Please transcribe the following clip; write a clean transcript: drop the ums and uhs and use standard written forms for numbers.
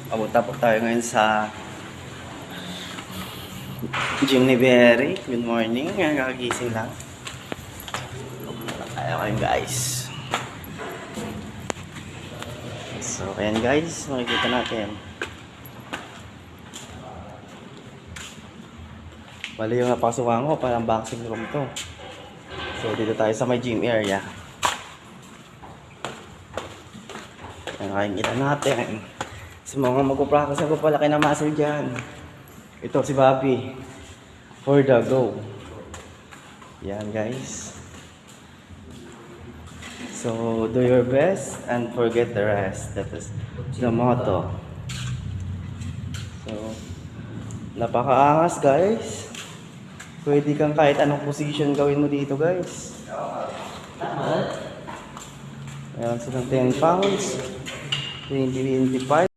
Papunta po tayo ngayon sa gym ni Berry. Good morning. Ngayon kakagising lang. Pupunta tayo ngayon guys. So ayan guys, makikita natin. Bali yung napasukan ko, parang boxing room to. So dito tayo sa may gym area. Ayan, makikita natin. Sa mga magpupractice ako pala na muscle dyan. Ito si Bobby. For the go. Yan guys. So do your best and forget the rest. That is the motto. So napakaangas guys. Pwede kang kahit anong position gawin mo dito guys. Meron silang 10 pounds. 20, 25.